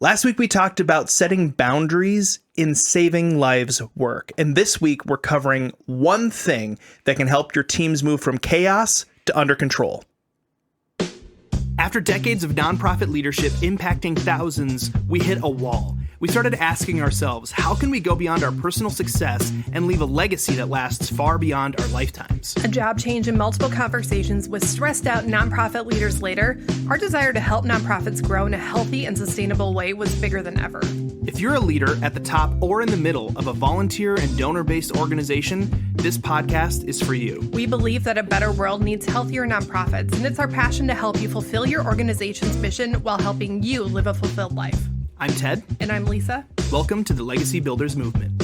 Last week, we talked about setting boundaries in saving lives work. And this week, we're covering one thing that can help your teams move from chaos to under control. After decades of nonprofit leadership impacting thousands, we hit a wall. We started asking ourselves, how can we go beyond our personal success and leave a legacy that lasts far beyond our lifetimes? A job change and multiple conversations with stressed out nonprofit leaders later, our desire to help nonprofits grow in a healthy and sustainable way was bigger than ever. If you're a leader at the top or in the middle of a volunteer and donor-based organization, this podcast is for you. We believe that a better world needs healthier nonprofits, and it's our passion to help you fulfill your organization's mission while helping you live a fulfilled life. I'm Ted. And I'm Lisa. Welcome to the Legacy Builders Movement.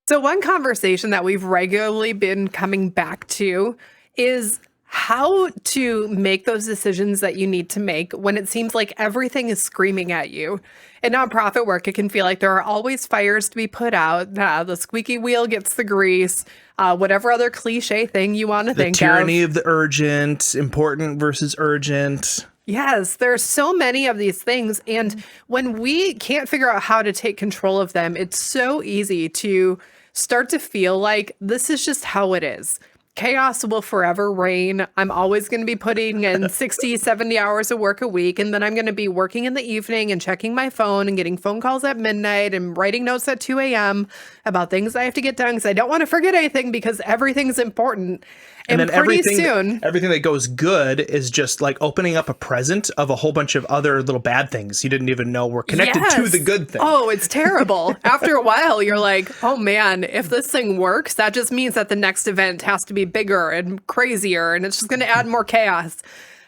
So one conversation that we've regularly been coming back to is how to make those decisions that you need to make when it seems like everything is screaming at you. In nonprofit work, it can feel like there are always fires to be put out. The squeaky wheel gets the grease, whatever other cliche thing you want to think of. The tyranny of the urgent, important versus urgent. Yes, there are so many of these things. And when we can't figure out how to take control of them, it's so easy to start to feel like this is just how it is. Chaos will forever reign. I'm always going to be putting in 60, 70 hours of work a week. And then I'm going to be working in the evening and checking my phone and getting phone calls at midnight and writing notes at 2 a.m. about things I have to get done because I don't want to forget anything because everything's important. And then pretty everything that goes good is just like opening up a present of a whole bunch of other little bad things you didn't even know were connected to the good thing. Oh, it's terrible. After a while, you're like, oh man, if this thing works, that just means that the next event has to be bigger and crazier, and it's just going to add more chaos.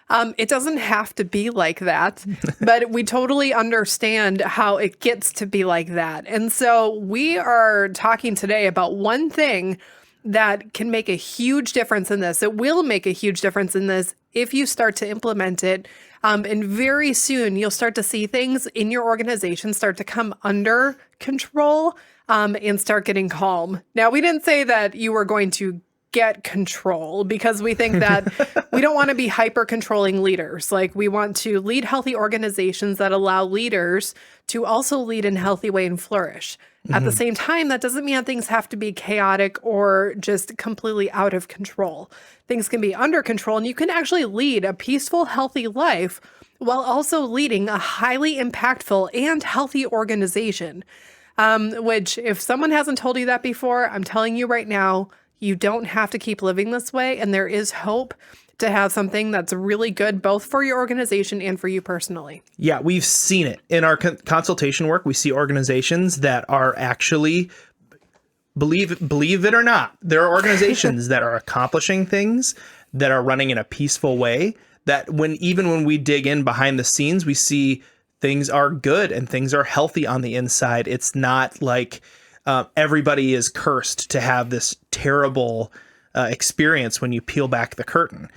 It doesn't have to be like that, but we totally understand how it gets to be like that. And so we are talking today about one thing that can make a huge difference in this. It will make a huge difference in this if you start to implement it. And very soon you'll start to see things in your organization start to come under control and start getting calm. Now, we didn't say that you were going to get control because we think that we don't want to be hyper controlling leaders. Like, we want to lead healthy organizations that allow leaders to also lead in a healthy way and flourish. At the same time, that doesn't mean that things have to be chaotic or just completely out of control. Things can be under control, and you can actually lead a peaceful, healthy life while also leading a highly impactful and healthy organization. Which, if someone hasn't told you that before, I'm telling you right now, you don't have to keep living this way, and there is hope to have something that's really good both for your organization and for you personally. Yeah, we've seen it. In our consultation work, we see organizations that are actually, believe it or not, there are organizations that are accomplishing things, that are running in a peaceful way, that even when we dig in behind the scenes, we see things are good and things are healthy on the inside. It's not like everybody is cursed to have this terrible experience when you peel back the curtain.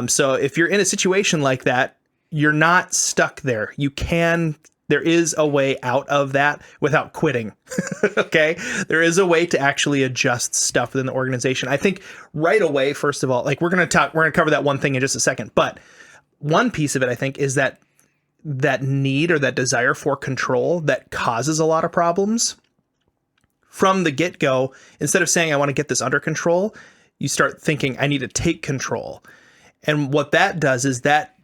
So if you're in a situation like that, you're not stuck there. There is a way out of that without quitting. Okay. There is a way to actually adjust stuff within the organization. I think right away, first of all, like we're going to cover that one thing in just a second, but one piece of it, I think, is that need or that desire for control that causes a lot of problems from the get-go. Instead of saying, I want to get this under control, you start thinking, I need to take control. And what that does is that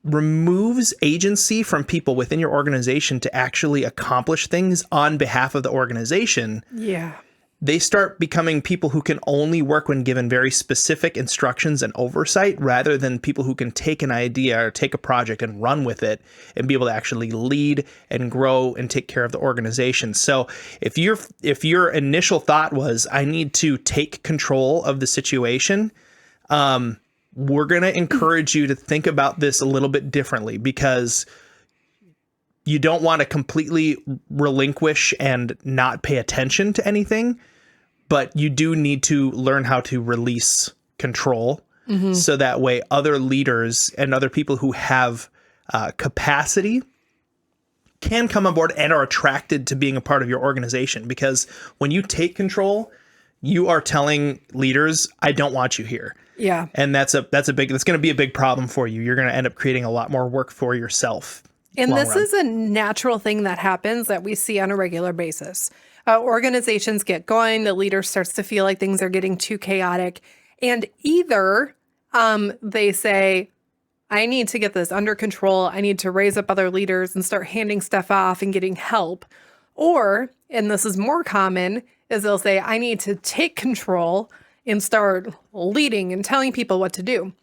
removes agency from people within your organization to actually accomplish things on behalf of the organization. Yeah. They start becoming people who can only work when given very specific instructions and oversight, rather than people who can take an idea or take a project and run with it and be able to actually lead and grow and take care of the organization. So if your initial thought was, I need to take control of the situation, we're going to encourage you to think about this a little bit differently, because you don't want to completely relinquish and not pay attention to anything, but you do need to learn how to release control. So that way other leaders and other people who have capacity can come on board and are attracted to being a part of your organization. Because when you take control, you are telling leaders, I don't want you here. Yeah. And that's going to be a big problem for you. You're going to end up creating a lot more work for yourself. And long this run. is a natural thing that happens that we see on a regular basis. Organizations get going, the leader starts to feel like things are getting too chaotic, and either they say, I need to get this under control, I need to raise up other leaders and start handing stuff off and getting help. Or, and this is more common, is they'll say, I need to take control and start leading and telling people what to do.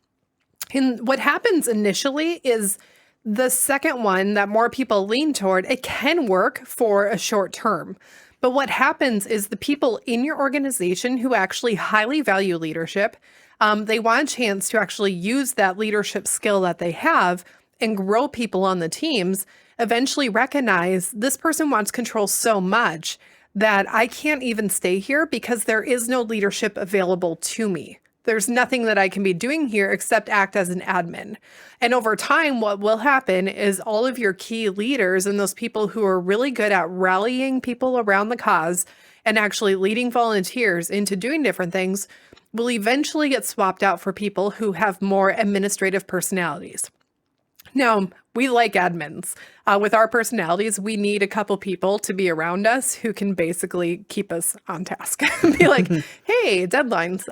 And what happens initially is the second one that more people lean toward, it can work for a short term. But what happens is the people in your organization who actually highly value leadership, they want a chance to actually use that leadership skill that they have and grow people on the teams, eventually recognize this person wants control so much that I can't even stay here because there is no leadership available to me. There's nothing that I can be doing here except act as an admin. And over time, what will happen is all of your key leaders and those people who are really good at rallying people around the cause and actually leading volunteers into doing different things will eventually get swapped out for people who have more administrative personalities. Now, we like admins. With our personalities, we need a couple people to be around us who can basically keep us on task. Be like, hey, deadlines.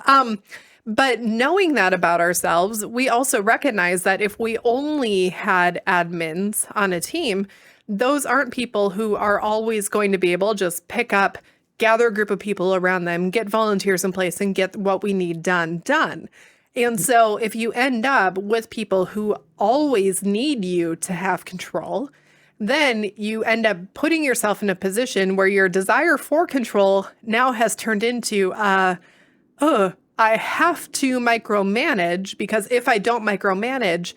But knowing that about ourselves, we also recognize that if we only had admins on a team, those aren't people who are always going to be able to just pick up, gather a group of people around them, get volunteers in place, and get what we need done. And so if you end up with people who always need you to have control, then you end up putting yourself in a position where your desire for control now has turned into, I have to micromanage, because if I don't micromanage,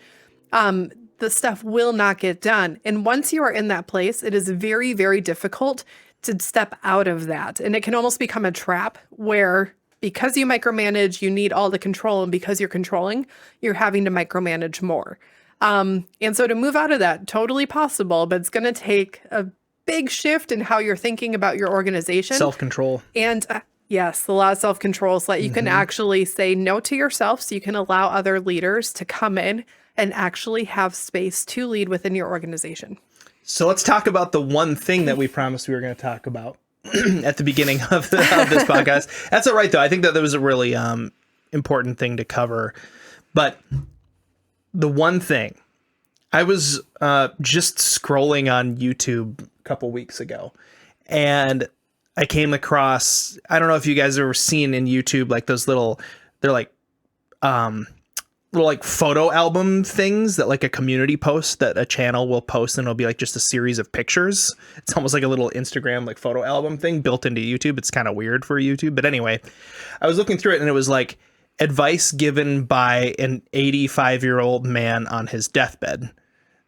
the stuff will not get done. And once you are in that place, it is very, very difficult to step out of that. And it can almost become a trap where because you micromanage, you need all the control. And because you're controlling, you're having to micromanage more. And so to move out of that, totally possible, but it's going to take a big shift in how you're thinking about your organization. Self-control. And yes, a lot of self-control so that you can actually say no to yourself, so you can allow other leaders to come in and actually have space to lead within your organization. So let's talk about the one thing that we promised we were going to talk about at the beginning of this podcast. That's all right, though. I think that was a really important thing to cover. But the one thing, I was just scrolling on YouTube a couple weeks ago, and I came across, I don't know if you guys have ever seen in YouTube, like those little photo album things that like a community post that a channel will post, and it'll be like just a series of pictures. It's almost like a little Instagram like photo album thing built into YouTube. It's kind of weird for YouTube, but anyway, I was looking through it and it was like advice given by an 85-year-old man on his deathbed.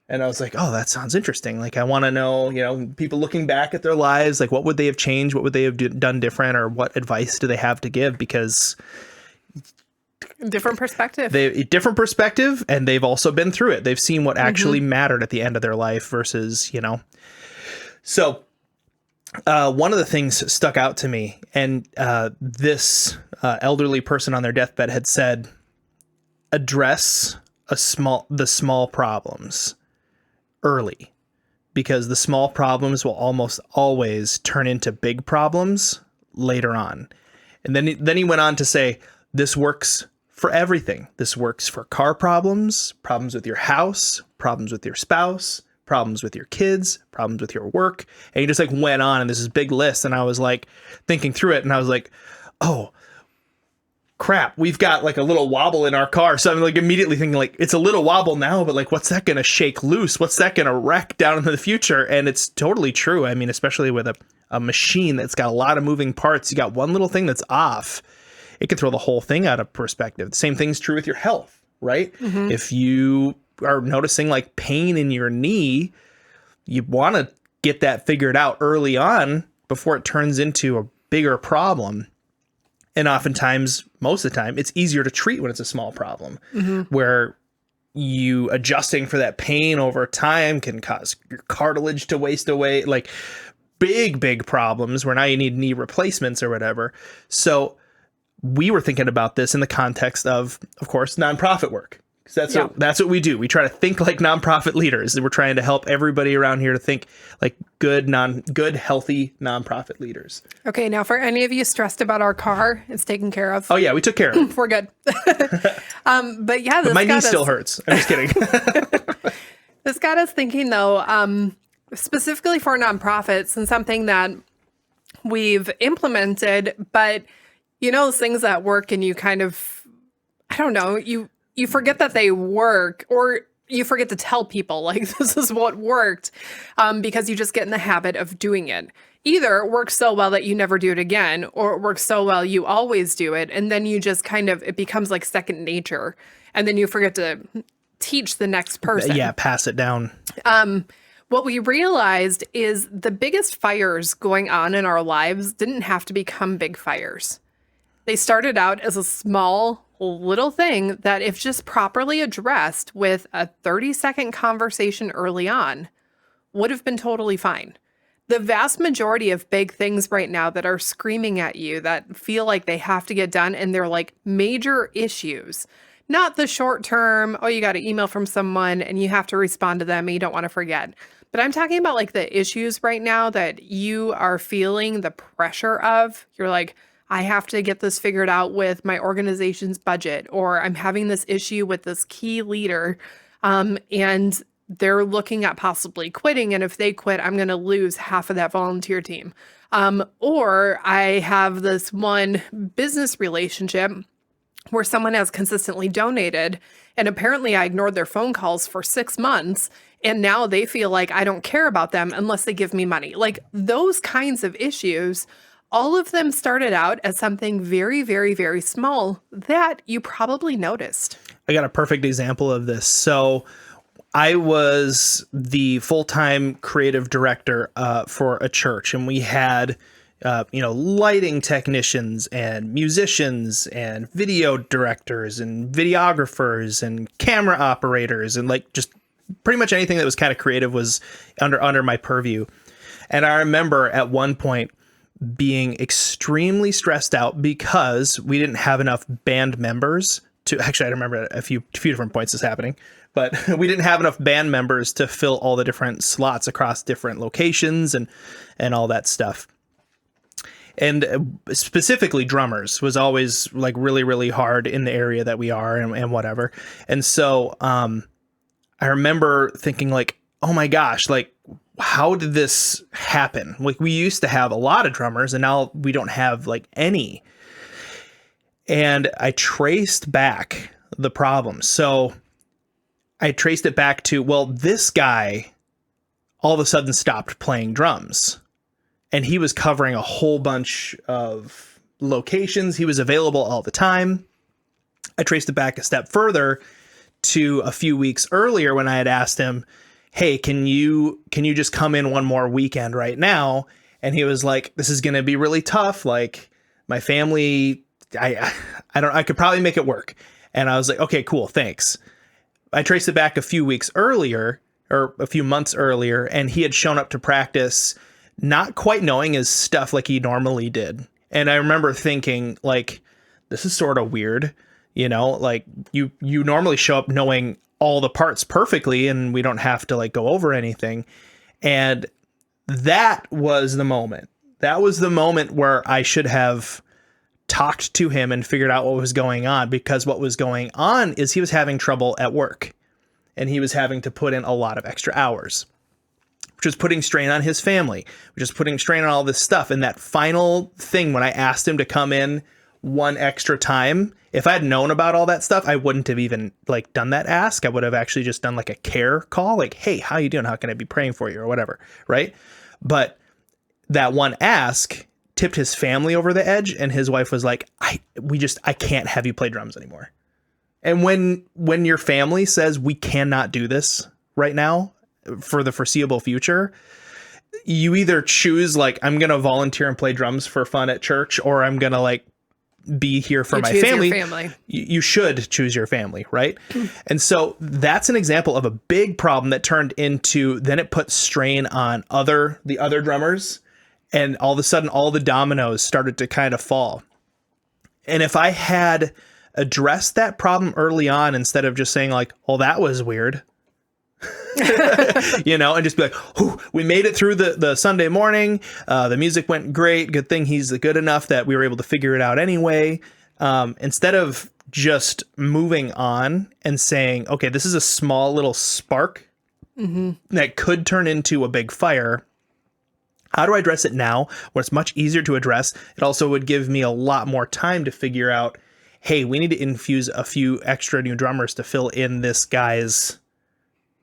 And I was like, oh, that sounds interesting. Like, I want to know, people looking back at their lives, like what would they have changed? What would they have done different? Or what advice do they have to give? Because different perspective. Different perspective, and they've also been through it. They've seen what actually mattered at the end of their life versus, So one of the things stuck out to me, and this elderly person on their deathbed had said, address the small problems early, because the small problems will almost always turn into big problems later on. And then he went on to say, this works for everything. This works for car problems with your house, problems with your spouse, problems with your kids, problems with your work. And he just like went on, and this is a big list. And I was like thinking through it, and I was like, oh crap, we've got like a little wobble in our car. So I'm like immediately thinking like, it's a little wobble now, but like, what's that going to shake loose? What's that going to wreck down in the future? And it's totally true. I mean, especially with a machine that's got a lot of moving parts, you got one little thing that's off, it could throw the whole thing out of perspective. The same thing's true with your health, right? If you are noticing like pain in your knee, you want to get that figured out early on before it turns into a bigger problem. And oftentimes, most of the time, it's easier to treat when it's a small problem, where you adjusting for that pain over time can cause your cartilage to waste away, like big problems where now you need knee replacements or whatever. So we were thinking about this in the context of course, nonprofit work. So that's what we do. We try to think like nonprofit leaders. We're trying to help everybody around here to think like good, healthy nonprofit leaders. Okay, now for any of you stressed about our car, it's taken care of. Oh yeah, we took care of it. We're good. But yeah, my knee still hurts. I'm just kidding. This got us thinking though, specifically for nonprofits and something that we've implemented, but those things that work and you kind of, I don't know, you forget that they work, or you forget to tell people like this is what worked, because you just get in the habit of doing it. Either it works so well that you never do it again, or it works so well you always do it, and then you just it becomes like second nature, and then you forget to teach the next person. Yeah, pass it down. What we realized is the biggest fires going on in our lives didn't have to become big fires. They started out as a small little thing that, if just properly addressed with a 30-second conversation early on, would have been totally fine. The vast majority of big things right now that are screaming at you, that feel like they have to get done, and they're like major issues, not the short term, oh, you got an email from someone and you have to respond to them and you don't want to forget. But I'm talking about like the issues right now that you are feeling the pressure of. You're like, I have to get this figured out with my organization's budget, or I'm having this issue with this key leader, and they're looking at possibly quitting. And if they quit, I'm going to lose half of that volunteer team. Or I have this one business relationship where someone has consistently donated, and apparently I ignored their phone calls for 6 months. And now they feel like I don't care about them unless they give me money. Like those kinds of issues, all of them started out as something very, very, very small that you probably noticed. I got a perfect example of this. So I was the full-time creative director for a church, and we had lighting technicians and musicians and video directors and videographers and camera operators, and like just pretty much anything that was kind of creative was under my purview. And I remember at one point being extremely stressed out because we didn't have enough band members to, actually I remember a few different points this happening, but we didn't have enough band members to fill all the different slots across different locations and all that stuff. And specifically drummers was always like really, really hard in the area that we are and whatever. And so I remember thinking like, oh my gosh, like, how did this happen? Like we used to have a lot of drummers and now we don't have like any. And I traced back the problem. So I traced it back to, well, this guy all of a sudden stopped playing drums, and he was covering a whole bunch of locations. He was available all the time. I traced it back a step further to a few weeks earlier when I had asked him, hey, can you just come in one more weekend right now? And he was like, this is going to be really tough. Like my family, I could probably make it work. And I was like, okay, cool. Thanks. I traced it back a few weeks earlier, or a few months earlier, and he had shown up to practice, not quite knowing his stuff like he normally did. And I remember thinking like, this is sort of weird, like you normally show up knowing all the parts perfectly and we don't have to like go over anything. And that was the moment. That was the moment where I should have talked to him and figured out what was going on, because what was going on is he was having trouble at work and he was having to put in a lot of extra hours, which was putting strain on his family, which is putting strain on all this stuff. And that final thing, when I asked him to come in one extra time, if I had known about all that stuff, I wouldn't have even like done that ask. I would have actually just done like a care call, like, hey, how you doing? How can I be praying for you or whatever? Right. But that one ask tipped his family over the edge, and his wife was like, I can't have you play drums anymore. And when your family says we cannot do this right now for the foreseeable future, you either choose like, I'm going to volunteer and play drums for fun at church, or I'm going to like be here for my family. You should choose your family, right? And so that's an example of a big problem that turned into, then it put strain on the other drummers, and all of a sudden all the dominoes started to kind of fall. And if I had address that problem early on instead of just saying like, "Oh, that was weird." And just be like, we made it through the Sunday morning. The music went great. Good thing he's good enough that we were able to figure it out anyway. Instead of just moving on and saying, okay, this is a small little spark that could turn into a big fire. How do I address it now when it's much easier to address? It also would give me a lot more time to figure out, hey, we need to infuse a few extra new drummers to fill in this guy's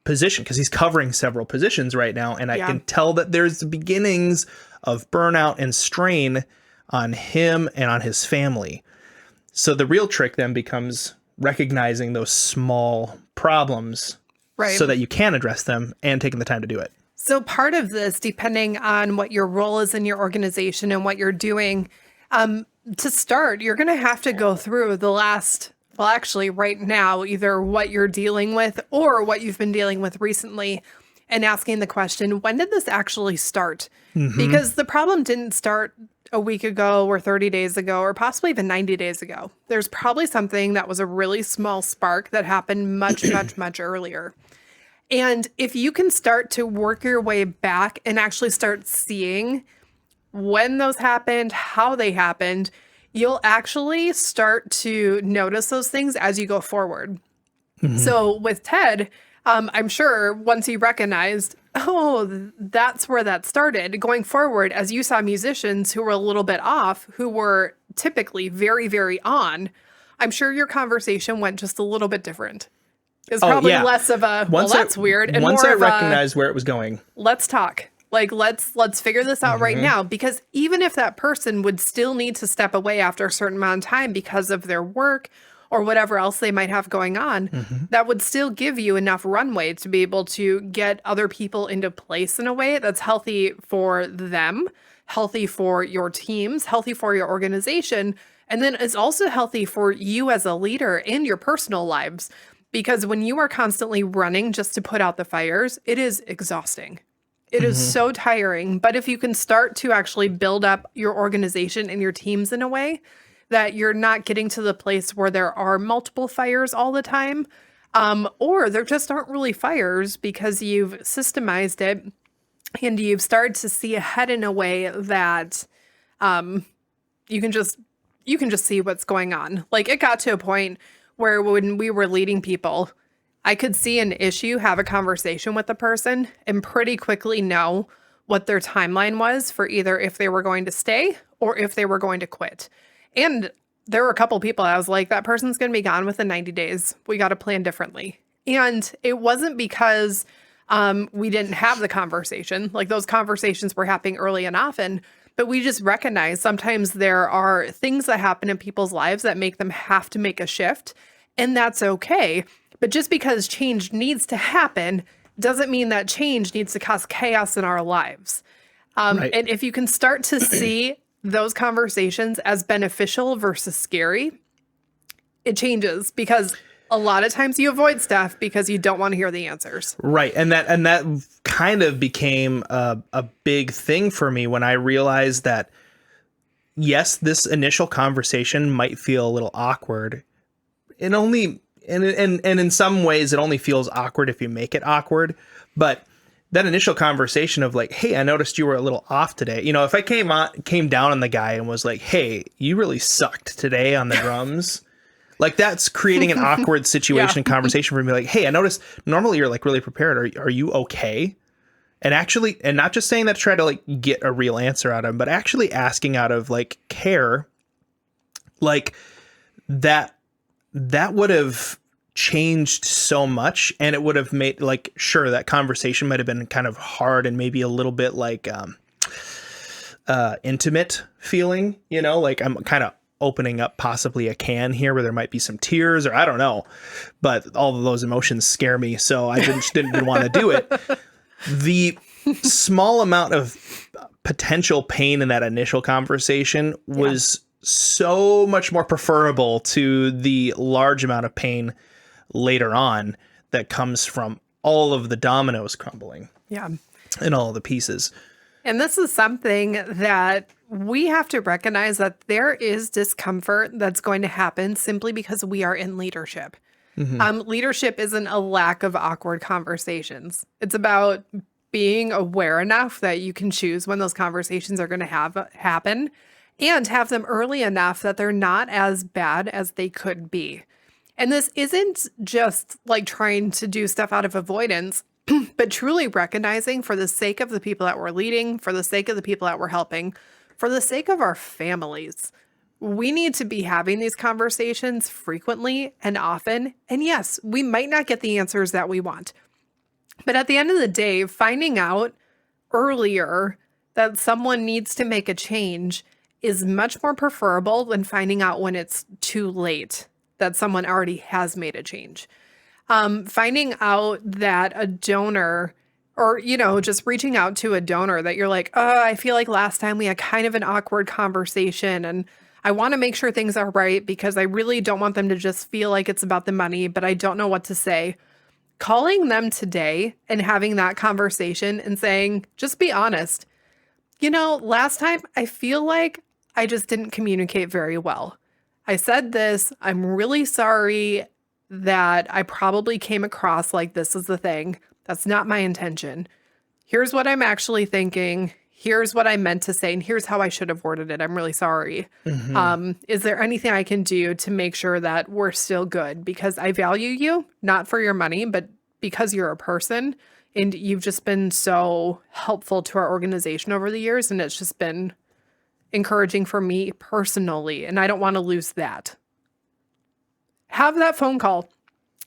position, because he's covering several positions right now, and I can tell that there's the beginnings of burnout and strain on him and on his family. So the real trick then becomes recognizing those small problems, so that you can address them and taking the time to do it. So part of this, depending on what your role is in your organization and what you're doing, to start, you're going to have to go through actually right now, either what you're dealing with or what you've been dealing with recently, and asking the question, when did this actually start? Because the problem didn't start a week ago or 30 days ago or possibly even 90 days ago. There's probably something that was a really small spark that happened much earlier. And if you can start to work your way back and actually start seeing when those happened, how they happened, you'll actually start to notice those things as you go forward. So with Ted, I'm sure once he recognized, oh, that's where that started, going forward, as you saw musicians who were a little bit off, who were typically very, very on, I'm sure your conversation went just a little bit different. It's probably less of a, that's weird. And once more I of recognized where it was going. Let's talk. Like, let's figure this out right now. Because even if that person would still need to step away after a certain amount of time because of their work or whatever else they might have going on, that would still give you enough runway to be able to get other people into place in a way that's healthy for them, healthy for your teams, healthy for your organization. And then it's also healthy for you as a leader and your personal lives. Because when you are constantly running just to put out the fires, it is exhausting. It is so tiring. But if you can start to actually build up your organization and your teams in a way that you're not getting to the place where there are multiple fires all the time, or there just aren't really fires because you've systemized it and you've started to see ahead in a way that you can just see what's going on. Like, it got to a point where when we were leading people, I could see an issue, have a conversation with the person, and pretty quickly know what their timeline was for either if they were going to stay or if they were going to quit. And there were a couple people I was like, that person's going to be gone within 90 days. We got to plan differently. And it wasn't because we didn't have the conversation. Like, those conversations were happening early and often, but we just recognize sometimes there are things that happen in people's lives that make them have to make a shift, and that's okay. But just because change needs to happen doesn't mean that change needs to cause chaos in our lives. And if you can start to see those conversations as beneficial versus scary, it changes, because a lot of times you avoid stuff because you don't want to hear the answers. Right. And that kind of became a big thing for me when I realized that, yes, this initial conversation might feel a little awkward. And in some ways it only feels awkward if you make it awkward. But that initial conversation of like, hey, I noticed you were a little off today. You know, if I came down on the guy and was like, hey, you really sucked today on the drums. Like, that's creating an awkward situation and conversation for me. Like, hey, I noticed normally you're like really prepared. Are you okay? And actually, and not just saying that to try to like get a real answer out of him, but actually asking out of like care, like that would have changed so much. And it would have made, like, sure, that conversation might have been kind of hard and maybe a little bit like intimate feeling, you know, like I'm kind of opening up possibly a can here where there might be some tears, or I don't know, but all of those emotions scare me. So I just didn't want to do it. The small amount of potential pain in that initial conversation was so much more preferable to the large amount of pain later on that comes from all of the dominoes crumbling. Yeah. And all of the pieces. And this is something that we have to recognize that there is discomfort that's going to happen simply because we are in leadership. Leadership isn't a lack of awkward conversations. It's about being aware enough that you can choose when those conversations are going to happen and have them early enough that they're not as bad as they could be. And this isn't just like trying to do stuff out of avoidance, but truly recognizing for the sake of the people that we're leading, for the sake of the people that we're helping, for the sake of our families, we need to be having these conversations frequently and often. And yes, we might not get the answers that we want. But at the end of the day, finding out earlier that someone needs to make a change is much more preferable than finding out when it's too late that someone already has made a change. Finding out that a donor or, just reaching out to a donor that you're like, oh, I feel like last time we had kind of an awkward conversation and I want to make sure things are right because I really don't want them to just feel like it's about the money, but I don't know what to say. Calling them today and having that conversation and saying, just be honest. Last time I feel like I just didn't communicate very well. I said this, I'm really sorry that I probably came across like this is the thing. That's not my intention. Here's what I'm actually thinking. Here's what I meant to say, and here's how I should have worded it. I'm really sorry. Is there anything I can do to make sure that we're still good? Because I value you, not for your money, but because you're a person, and you've just been so helpful to our organization over the years, and it's just been encouraging for me personally, and I don't want to lose that. Have that phone call.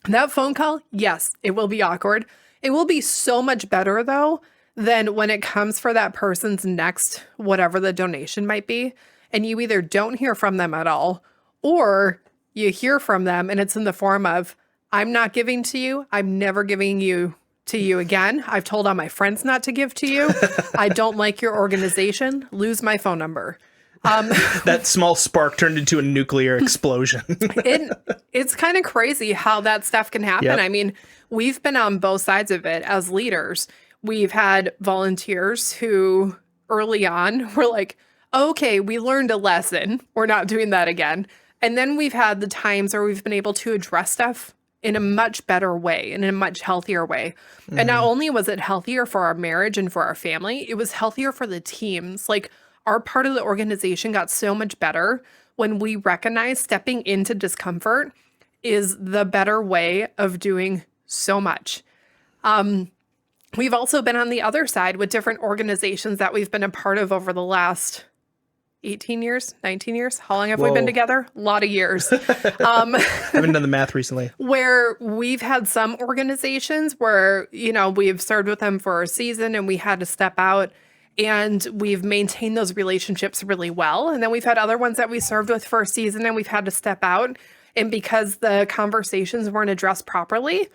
That phone call, yes, it will be awkward. It will be so much better, though, than when it comes for that person's next, whatever the donation might be, and you either don't hear from them at all, or you hear from them and it's in the form of, I'm not giving to you. I'm never giving to you again. I've told all my friends not to give to you. I don't like your organization. Lose my phone number. That small spark turned into a nuclear explosion. It's kind of crazy how that stuff can happen. Yep. I mean, we've been on both sides of it as leaders. We've had volunteers who early on were like, okay, we learned a lesson. We're not doing that again. And then we've had the times where we've been able to address stuff in a much better way, in a much healthier way. And not only was it healthier for our marriage and for our family, it was healthier for the teams. Like, our part of the organization got so much better when we recognized stepping into discomfort is the better way of doing so much. We've also been on the other side with different organizations that we've been a part of over the last 18 years, 19 years. How long have we been together? A lot of years. Haven't done the math recently. Where we've had some organizations where, we've served with them for a season and we had to step out, and we've maintained those relationships really well. And then we've had other ones that we served with for a season and we've had to step out. And because the conversations weren't addressed properly,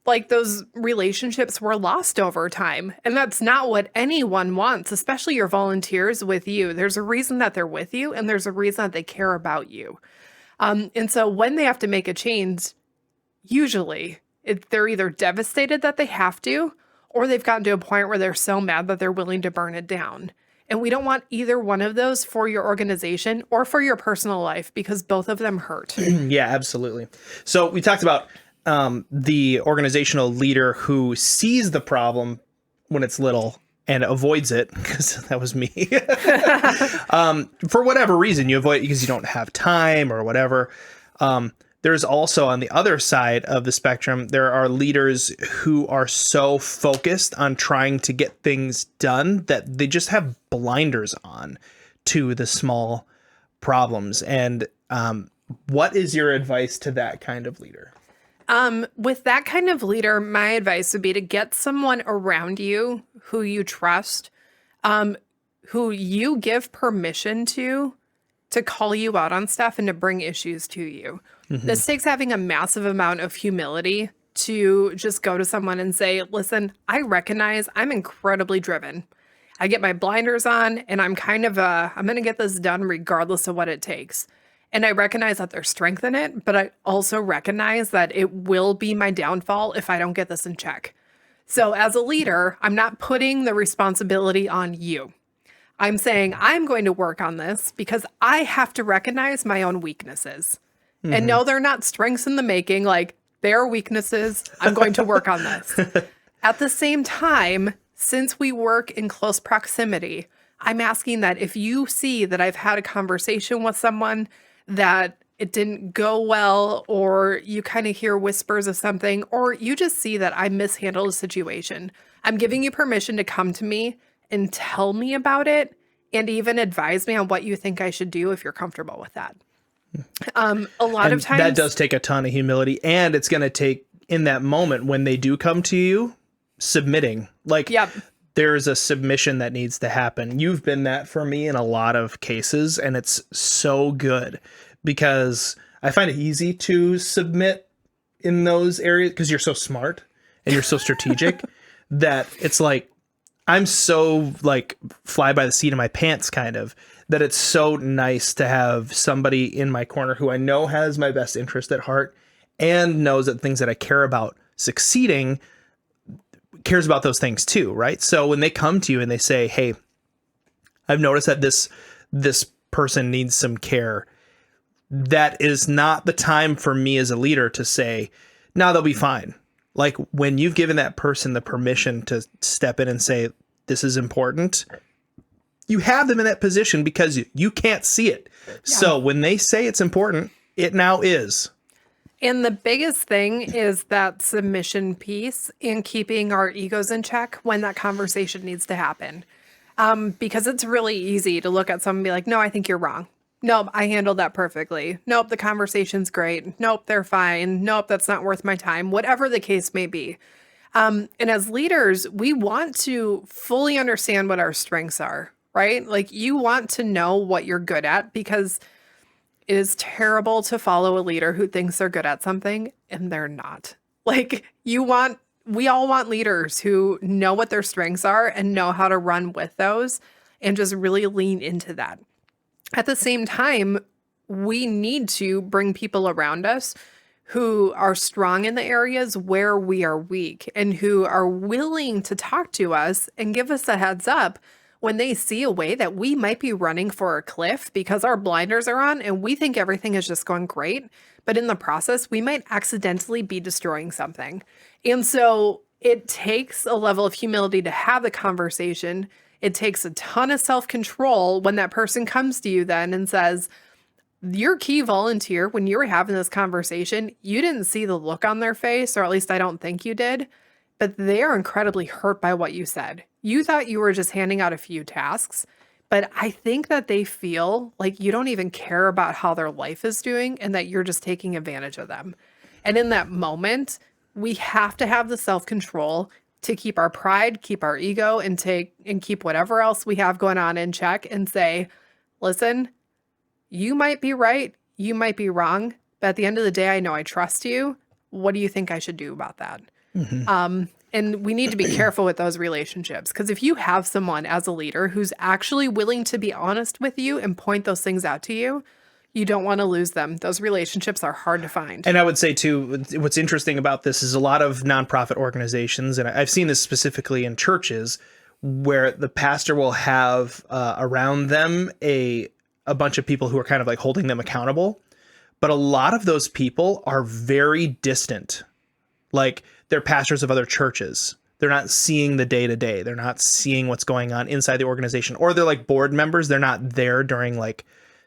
like, those relationships were lost over time. And that's not what anyone wants, especially your volunteers with you. There's a reason that they're with you, and there's a reason that they care about you. And so when they have to make a change, usually they're either devastated that they have to, or they've gotten to a point where they're so mad that they're willing to burn it down. And we don't want either one of those for your organization or for your personal life, because both of them hurt. Yeah, absolutely. So we talked about the organizational leader who sees the problem when it's little and avoids it, because that was me. For whatever reason, you avoid it because you don't have time or whatever. There's also, on the other side of the spectrum, there are leaders who are so focused on trying to get things done that they just have blinders on to the small problems. And what is your advice to that kind of leader? With that kind of leader, my advice would be to get someone around you who you trust, who you give permission to call you out on stuff and to bring issues to you. This takes having a massive amount of humility to just go to someone and say, listen, I recognize I'm incredibly driven. I get my blinders on and I'm kind of I'm going to get this done regardless of what it takes. And I recognize that there's strength in it, but I also recognize that it will be my downfall if I don't get this in check. So as a leader, I'm not putting the responsibility on you. I'm saying I'm going to work on this because I have to recognize my own weaknesses. And no, they're not strengths in the making. Like, they're weaknesses. I'm going to work on this. At the same time, since we work in close proximity, I'm asking that if you see that I've had a conversation with someone that it didn't go well, or you kind of hear whispers of something, or you just see that I mishandled a situation, I'm giving you permission to come to me and tell me about it, and even advise me on what you think I should do if you're comfortable with that. A lot of times that does take a ton of humility, and it's going to take, in that moment when they do come to you, submitting. Like, Yep. there's a submission that needs to happen. You've been that for me in a lot of cases, and it's so good because I find it easy to submit in those areas because you're so smart and you're so strategic that it's like, I'm so like fly by the seat of my pants kind of, that it's so nice to have somebody in my corner who I know has my best interest at heart and knows that things that I care about succeeding cares about those things too, right? So when they come to you and they say, hey, I've noticed that this person needs some care, that is not the time for me as a leader to say, no, they'll be fine. Like, when you've given that person the permission to step in and say, this is important, you have them in that position because you can't see it. Yeah. So when they say it's important, it now is. And the biggest thing is that submission piece in keeping our egos in check when that conversation needs to happen. Because it's really easy to look at someone and be like, no, I think you're wrong. Nope, I handled that perfectly. Nope, the conversation's great. Nope, they're fine. Nope, that's not worth my time. Whatever the case may be. And as leaders, we want to fully understand what our strengths are, right? Like, you want to know what you're good at, because it is terrible to follow a leader who thinks they're good at something and they're not. Like, we all want leaders who know what their strengths are and know how to run with those and just really lean into that. At the same time, we need to bring people around us who are strong in the areas where we are weak and who are willing to talk to us and give us a heads up when they see a way that we might be running for a cliff because our blinders are on and we think everything is just going great. But in the process, we might accidentally be destroying something. And so it takes a level of humility to have the conversation. It takes a ton of self-control when that person comes to you then and says, your key volunteer, when you were having this conversation, you didn't see the look on their face, or at least I don't think you did, but they are incredibly hurt by what you said. You thought you were just handing out a few tasks, but I think that they feel like you don't even care about how their life is doing and that you're just taking advantage of them. And in that moment, we have to have the self-control to keep our pride, keep our ego, and keep whatever else we have going on in check and say, listen, you might be right, you might be wrong, but at the end of the day, I know I trust you. What do you think I should do about that? Mm-hmm. And we need to be careful with those relationships, because if you have someone as a leader who's actually willing to be honest with you and point those things out to you, you don't want to lose them. Those relationships are hard to find. And I would say, too, what's interesting about this is a lot of nonprofit organizations, and I've seen this specifically in churches, where the pastor will have around them a bunch of people who are kind of like holding them accountable. But a lot of those people are very distant. Like, they're pastors of other churches. They're not seeing the day-to-day. They're not seeing what's going on inside the organization. Or they're like board members. They're not there during like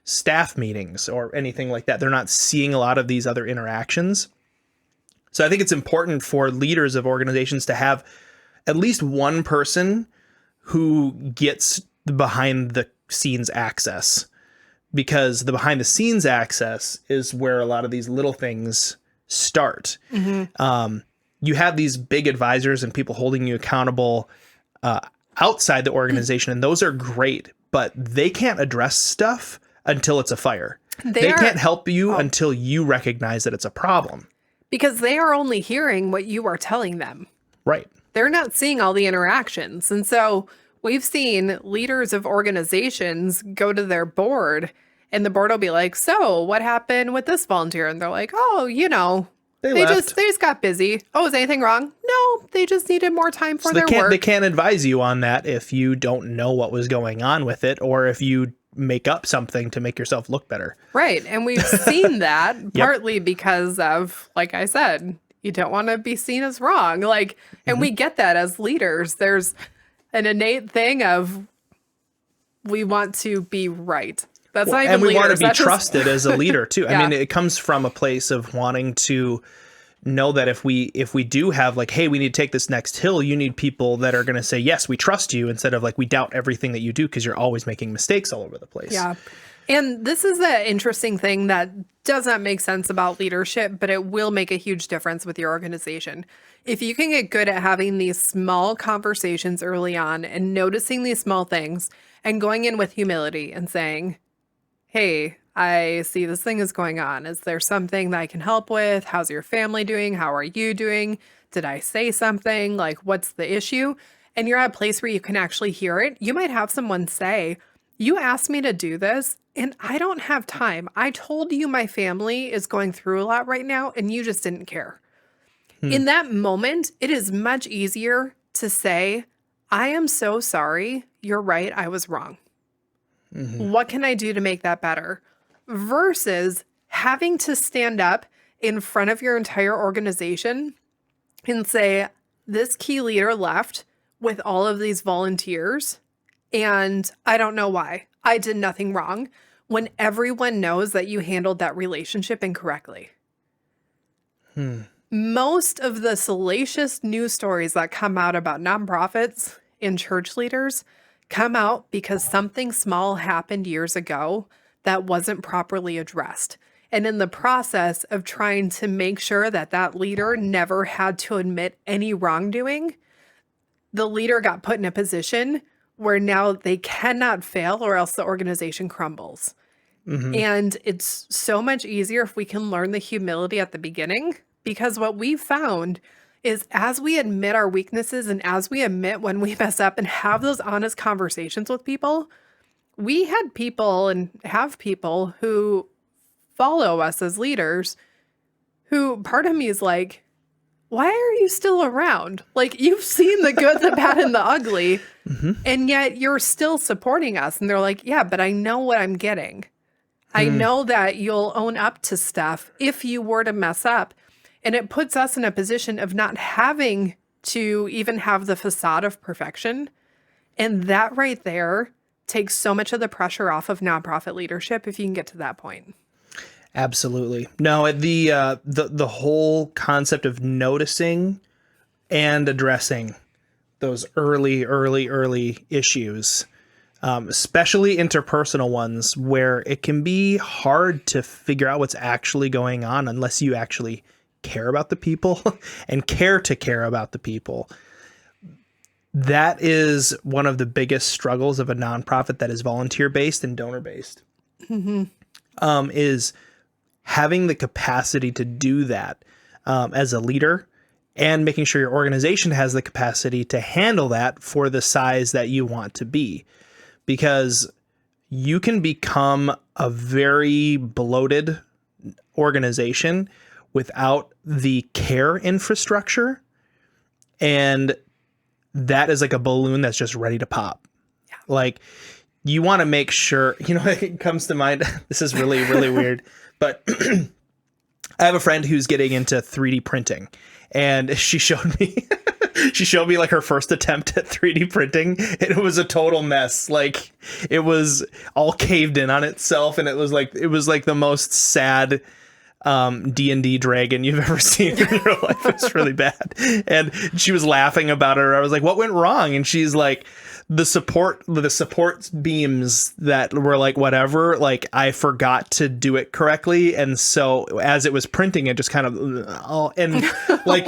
staff meetings or anything like that. They're not seeing a lot of these other interactions. So I think it's important for leaders of organizations to have at least one person who gets the behind the scenes access, because the behind the scenes access is where a lot of these little things start. Mm-hmm. You have these big advisors and people holding you accountable outside the organization, and those are great, but they can't address stuff until it's a fire. They can't help you until you recognize that it's a problem. Because they are only hearing what you are telling them. Right. They're not seeing all the interactions. And so we've seen leaders of organizations go to their board, and the board will be like, so what happened with this volunteer? And they're like, oh, They left. They just got busy. Oh, is anything wrong? No, they just needed more time for their work. They can't advise you on that if you don't know what was going on with it, or if you make up something to make yourself look better. Right. And we've seen that partly because of, like I said, you don't want to be seen as wrong. Like, and we get that as leaders. There's an innate thing of we want to be right. That's not even and we leaders. want to be trusted as a leader too. Yeah. I mean, it comes from a place of wanting to know that if we do have like, hey, we need to take this next hill, you need people that are going to say, yes, we trust you, instead of like, we doubt everything that you do because you're always making mistakes all over the place. Yeah. And this is the interesting thing that does not make sense about leadership, but it will make a huge difference with your organization. If you can get good at having these small conversations early on and noticing these small things and going in with humility and saying, hey, I see this thing is going on. Is there something that I can help with? How's your family doing? How are you doing? Did I say something? Like, what's the issue? And you're at a place where you can actually hear it. You might have someone say, you asked me to do this and I don't have time. I told you my family is going through a lot right now and you just didn't care. In that moment, it is much easier to say, I am so sorry. You're right. I was wrong. What can I do to make that better? Versus having to stand up in front of your entire organization and say, this key leader left with all of these volunteers, and I don't know why. I did nothing wrong, when everyone knows that you handled that relationship incorrectly. Most of the salacious news stories that come out about nonprofits and church leaders come out because something small happened years ago that wasn't properly addressed. And in the process of trying to make sure that that leader never had to admit any wrongdoing, the leader got put in a position where now they cannot fail or else the organization crumbles. And it's so much easier if we can learn the humility at the beginning, because what we've found is as we admit our weaknesses and as we admit when we mess up and have those honest conversations with people, we had people and have people who follow us as leaders who part of me is like, why are you still around? Like, you've seen the good, the bad, and the ugly, and yet you're still supporting us. And they're like, yeah, but I know what I'm getting. I know that you'll own up to stuff if you were to mess up. And it puts us in a position of not having to even have the facade of perfection. And that right there takes so much of the pressure off of nonprofit leadership if you can get to that point. Absolutely. No, the whole concept of noticing and addressing those early issues, especially interpersonal ones, where it can be hard to figure out what's actually going on unless you actually care about the people and care about the people. That is one of the biggest struggles of a nonprofit that is volunteer-based and donor-based, is having the capacity to do that as a leader, and making sure your organization has the capacity to handle that for the size that you want to be. Because you can become a very bloated organization without the care infrastructure, and that is like a balloon that's just ready to pop. Yeah. Like, you want to make sure, it comes to mind, this is really, really weird, but I have a friend who's getting into 3D printing, and she showed me like her first attempt at 3D printing, and it was a total mess. Like, it was all caved in on itself, and it was like the most sad D&D dragon you've ever seen in your life. It's really bad. And she was laughing about it. I was like, what went wrong? And she's like, the support beams that were like, whatever, like, I forgot to do it correctly. And so as it was printing, it just kind of, and like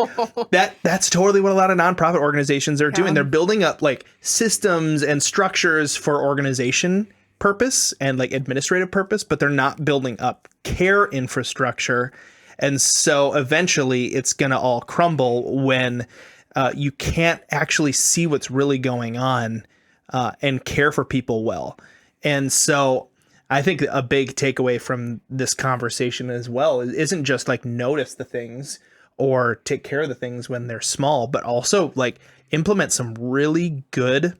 that's totally what a lot of nonprofit organizations are doing. They're building up like systems and structures for organization purpose and like administrative purpose, but they're not building up care infrastructure. And so eventually it's going to all crumble when you can't actually see what's really going on and care for people well. And so I think a big takeaway from this conversation as well isn't just like notice the things or take care of the things when they're small, but also like implement some really good,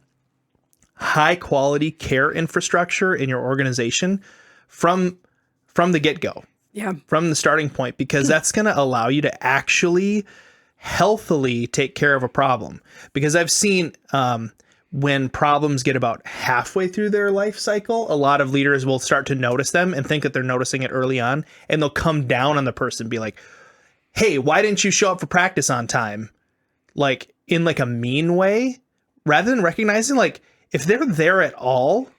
high quality care infrastructure in your organization from the get-go. Yeah. From the starting point, because that's going to allow you to actually healthily take care of a problem. Because I've seen when problems get about halfway through their life cycle, a lot of leaders will start to notice them and think that they're noticing it early on, and they'll come down on the person and be like, hey, why didn't you show up for practice on time? Like in like a mean way, rather than recognizing like if they're there at all,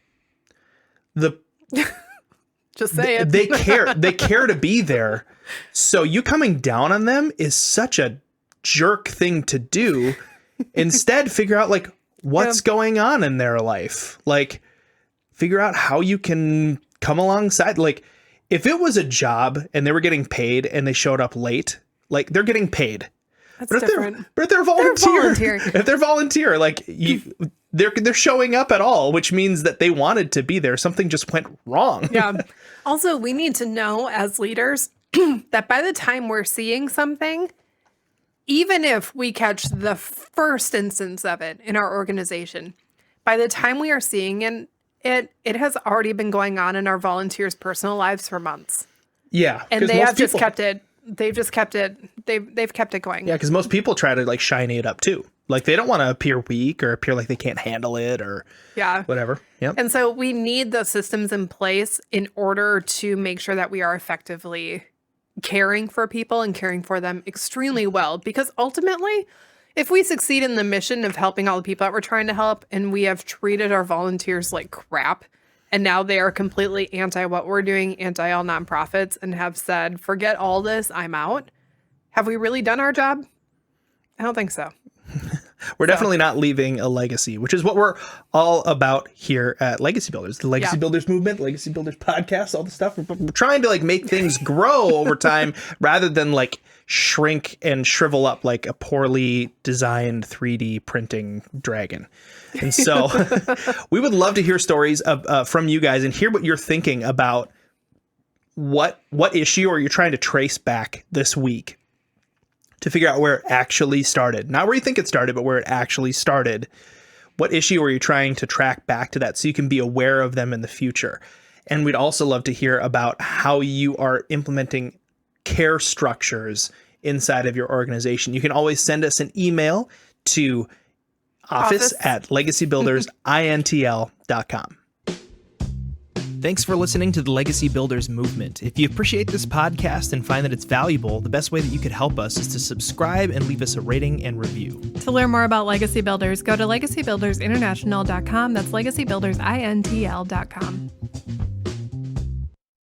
just say it. They care to be there. So you coming down on them is such a jerk thing to do. Instead, figure out like what's going on in their life. Like figure out how you can come alongside. Like if it was a job and they were getting paid and they showed up late, like they're getting paid. That's different. If they're volunteer, like they're showing up at all, which means that they wanted to be there. Something just went wrong. Yeah. Also, we need to know as leaders that by the time we're seeing something, even if we catch the first instance of it in our organization, by the time we are seeing it has already been going on in our volunteers' personal lives for months. Yeah. And they have just kept it. They've just kept it. They've kept it going. Yeah, because most people try to like shiny it up too. Like they don't want to appear weak or appear like they can't handle it or whatever. Yep. And so we need the systems in place in order to make sure that we are effectively caring for people and caring for them extremely well. Because ultimately, if we succeed in the mission of helping all the people that we're trying to help, and we have treated our volunteers like crap, and now they are completely anti what we're doing, anti all nonprofits, and have said, forget all this, I'm out. Have we really done our job? I don't think so. We're definitely not leaving a legacy, which is what we're all about here at Legacy Builders, the Legacy Builders movement, Legacy Builders podcast, all the stuff. We're trying to like make things grow over time rather than like shrink and shrivel up like a poorly designed 3D printing dragon. And so we would love to hear stories from you guys and hear what you're thinking about what issue are you trying to trace back this week to figure out where it actually started. Not where you think it started, but where it actually started. What issue are you trying to track back to that so you can be aware of them in the future? And we'd also love to hear about how you are implementing care structures inside of your organization. You can always send us an email to office@legacybuildersintl.com. Thanks for listening to the Legacy Builders movement. If you appreciate this podcast and find that it's valuable, the best way that you could help us is to subscribe and leave us a rating and review. To learn more about Legacy Builders, go to legacybuildersinternational.com. That's legacybuildersintl.com.